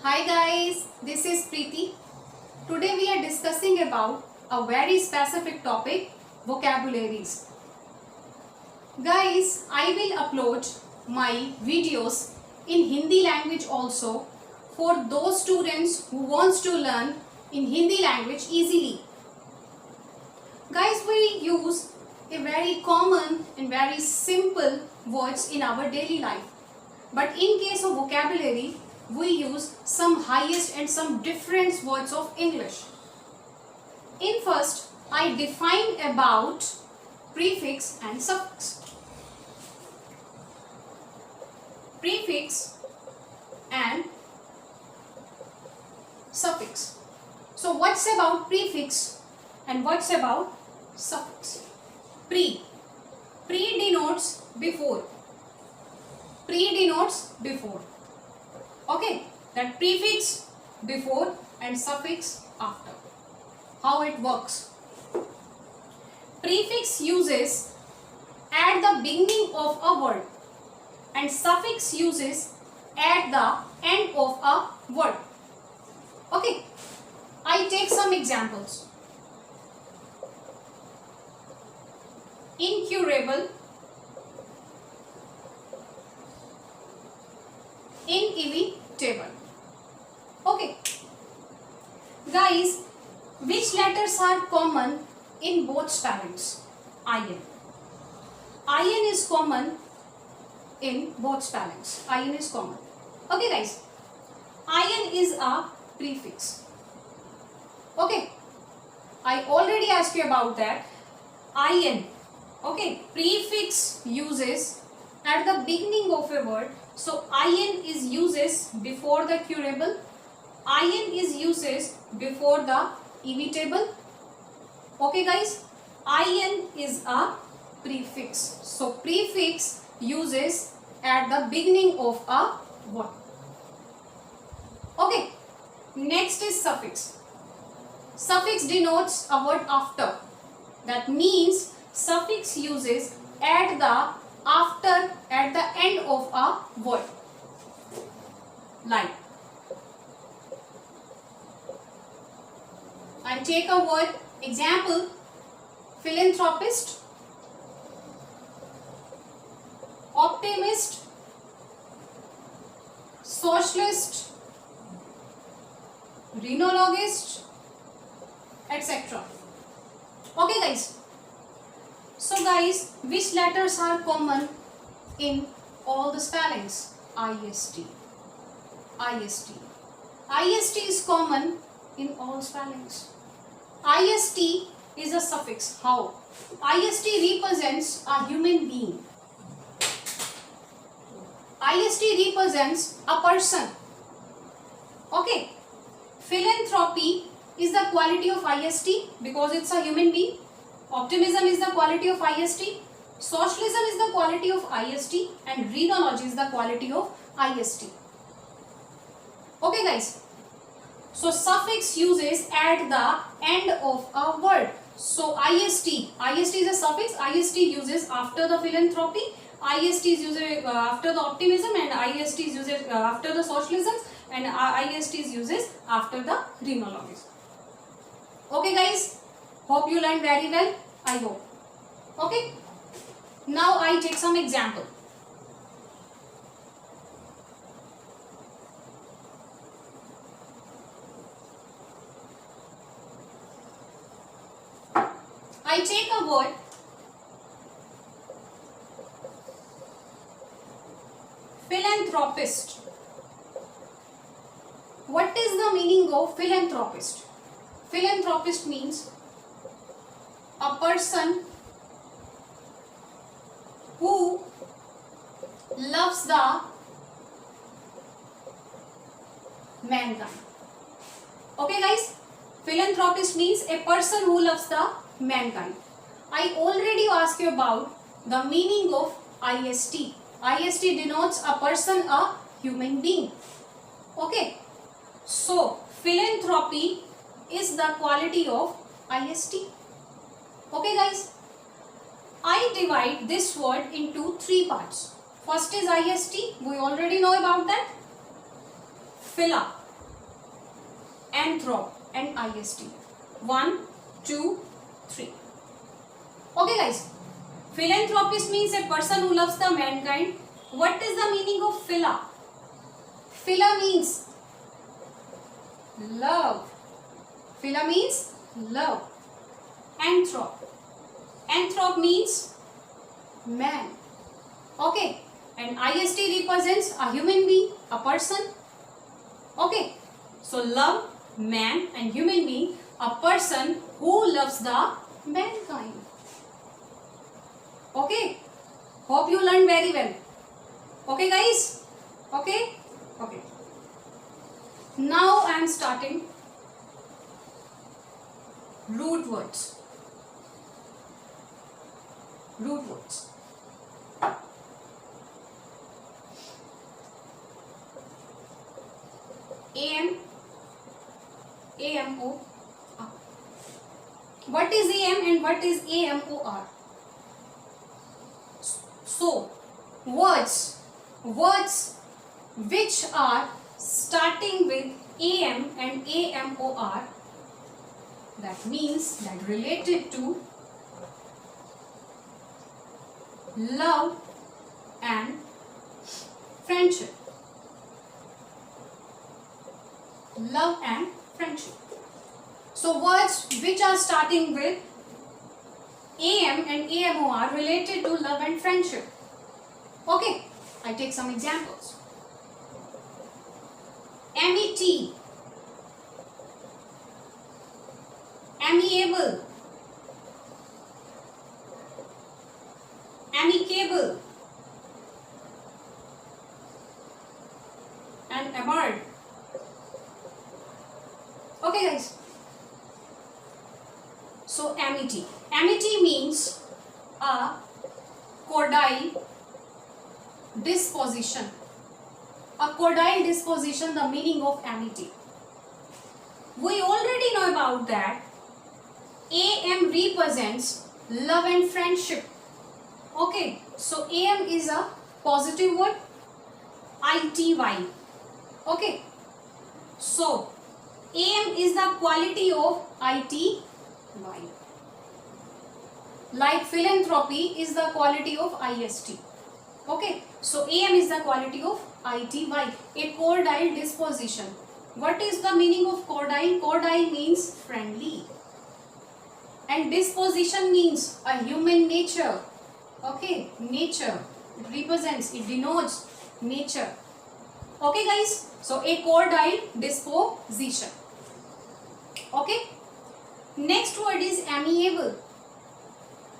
Hi guys, this is Preeti. Today we are discussing about a very specific topic, vocabularies. Guys, I will upload my videos in Hindi language also for those students who wants to learn in Hindi language easily. Guys, we use a very common and very simple words in our daily life. But in case of vocabulary, we use some highest and some different words of English. In first, I define about prefix and suffix. Prefix and suffix. So what's about prefix and what's about suffix? Pre denotes before. Pre denotes before. Okay, that prefix before and suffix after. How it works? Prefix uses at the beginning of a word and suffix uses at the end of a word. Okay, I take some examples. Incurable, inevitable. Okay, guys, which letters are common in both spellings? IN. IN is common in both spellings. IN is common. Okay guys, IN is a prefix. Okay, I already asked you about that. IN. Okay, prefix uses at the beginning of a word. So IN is uses before the curable. IN is uses before the evitable. Okay guys, IN is a prefix. So prefix uses at the beginning of a word. Okay, next is suffix. Suffix denotes a word after. That means suffix uses at the end of a word. Like, I take a word example, philanthropist, optimist, socialist, rhinologist, etc. Okay guys. So guys, which letters are common in all the spellings? IST. IST. IST is common in all spellings. IST is a suffix. How? IST represents a human being. IST represents a person. Okay. Philanthropy is the quality of IST because it's a human being. Optimism is the quality of IST. Socialism is the quality of IST. And rhinology is the quality of IST. Okay guys. So suffix uses at the end of a word. So IST is a suffix. IST uses after the philanthropy. IST is used after the optimism, and IST is used after the socialism, and IST is uses after the rhinology. Okay guys, hope you learned very well. I hope. Okay. Now I take some example. I take a word philanthropist. What is the meaning of philanthropist? Philanthropist means a person who loves the mankind. Okay guys, philanthropist means a person who loves the mankind. I already asked you about the meaning of IST. IST denotes a person, a human being. Okay, so philanthropy is the quality of IST. Okay guys, I divide this word into three parts. First is IST, we already know about that. Phila, anthrop, and ist. 1, 2, 3. Okay guys, philanthropist means a person who loves the mankind. What is the meaning of phila? Phila means love. Phila means love. Anthrop. Anthrop means man. Okay. And ist represents a human being, a person. Okay. So love, man, and human being, a person who loves the mankind. Okay. Hope you learned very well. Okay guys? Okay? Okay. Now I am starting root words. Root words. AM, AMO, R. What is AM and what is AMOR? So, words which are starting with AM and AMOR, that means that related to love and friendship. Love and friendship. So words which are starting with AM and AMOR related to love and friendship. Okay, I take some examples. MET, amiable, amicable, and emerald. Okay guys, so amity. Amity means a cordial disposition. A cordial disposition, the meaning of amity. We already know about that. AM represents love and friendship. Okay, so AM is a positive word, ITY. Okay, so AM is the quality of ITY. Like philanthropy is the quality of IST. Okay, so AM is the quality of ITY, a cordial disposition. What is the meaning of cordial? Cordial means friendly. And disposition means a human nature. Okay, nature. It represents, it denotes nature. Okay guys, so a cordial disposition. Okay, next word is amiable.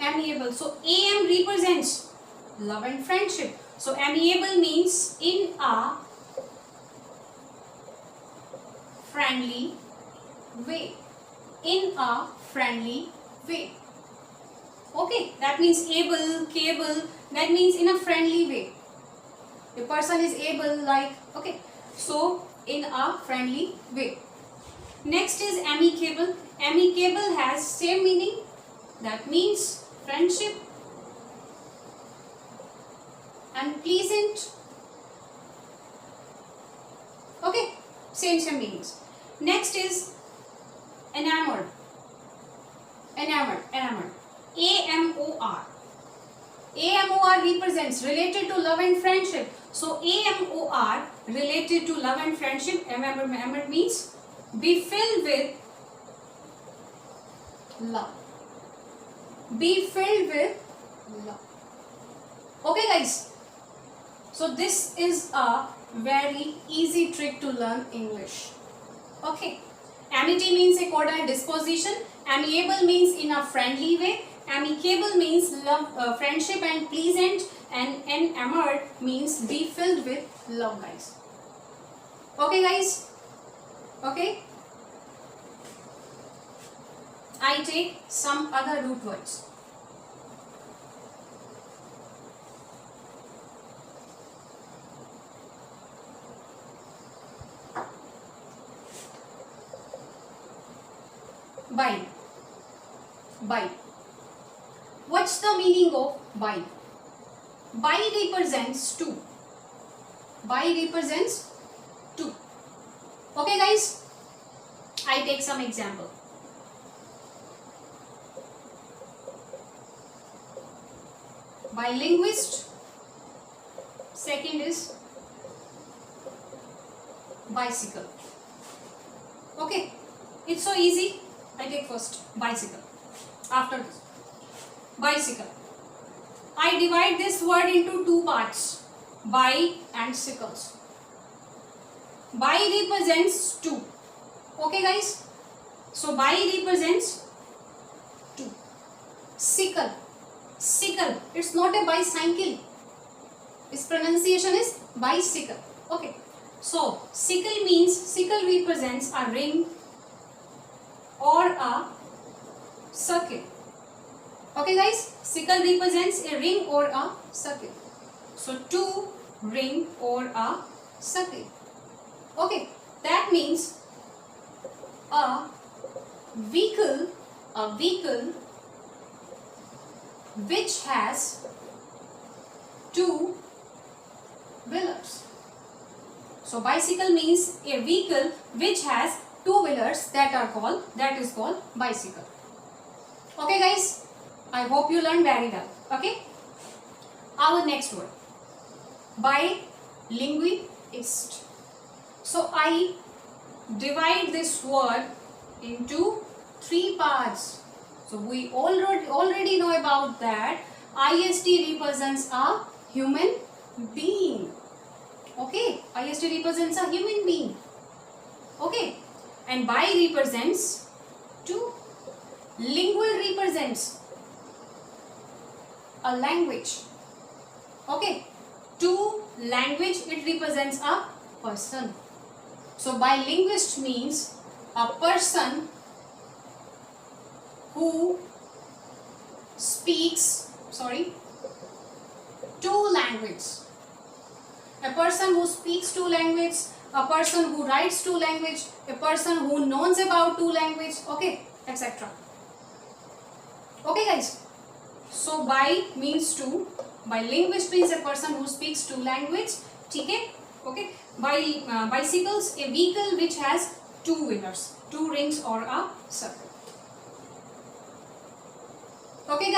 Amiable. So AM represents love and friendship. So amiable means in a friendly way. In a friendly way. Okay, that means able, capable, that means in a friendly way. A person is able, like, okay, so in a friendly way. Next is amicable. Amicable has same meaning, that means friendship. And pleasant. Okay, same meanings. Next is enamored. Enamored. AMOR. AMOR represents related to love and friendship. So AMOR related to love and friendship. Enamored means be filled with love. Be filled with love. Okay guys. So this is a very easy trick to learn English. Okay. Amity means a cordial disposition. Amiable means in a friendly way. Amicable means love, friendship and pleasant. And enamored means be filled with love, guys. Okay guys. Okay. I take some other root words. Bind. Bind. What's the meaning of bind? Bind represents two. Bind represents two. Okay guys? I take some example. By linguist. Second is bicycle. Okay, it's so easy. I take first bicycle. After this, bicycle. I divide this word into two parts, bi and cycles. Bi represents two. Okay guys, so bi represents two. Sickle, sickle, it's not a bicycle. Its pronunciation is bicycle. Okay, so sickle means, sickle represents a ring or a circle. Okay guys, sickle represents a ring or a circle. So two ring or a circle. Okay, that means a vehicle which has two wheelers. So bicycle means a vehicle which has two wheelers, that is called bicycle. Okay guys, I hope you learned very well. Okay, our next word, bilinguist. So I divide this word into three parts. So we already know about that. IST represents a human being. Okay, IST represents a human being. Okay, and bi represents two. Lingual represents a language. Okay, two language, it represents a person. So bilinguist means a person who speaks two languages. A person who speaks two languages, a person who writes two languages, a person who knows about two languages, okay, etc. Okay guys, so bi means two, bilinguist means a person who speaks two languages, okay? Okay, bicycles, a vehicle which has two wheelers, two rings or a circle. Okay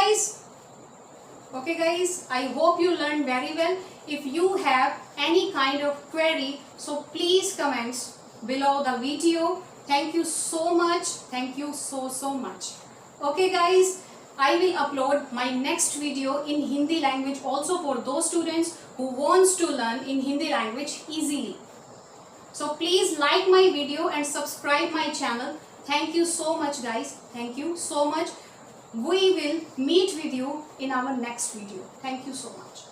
guys, I hope you learned very well. If you have any kind of query, so please comments below the video. Thank you so much. Thank you so much. Okay guys, I will upload my next video in Hindi language also for those students who wants to learn in Hindi language easily. So please like my video and subscribe my channel. Thank you so much guys. Thank you so much. We will meet with you in our next video. Thank you so much.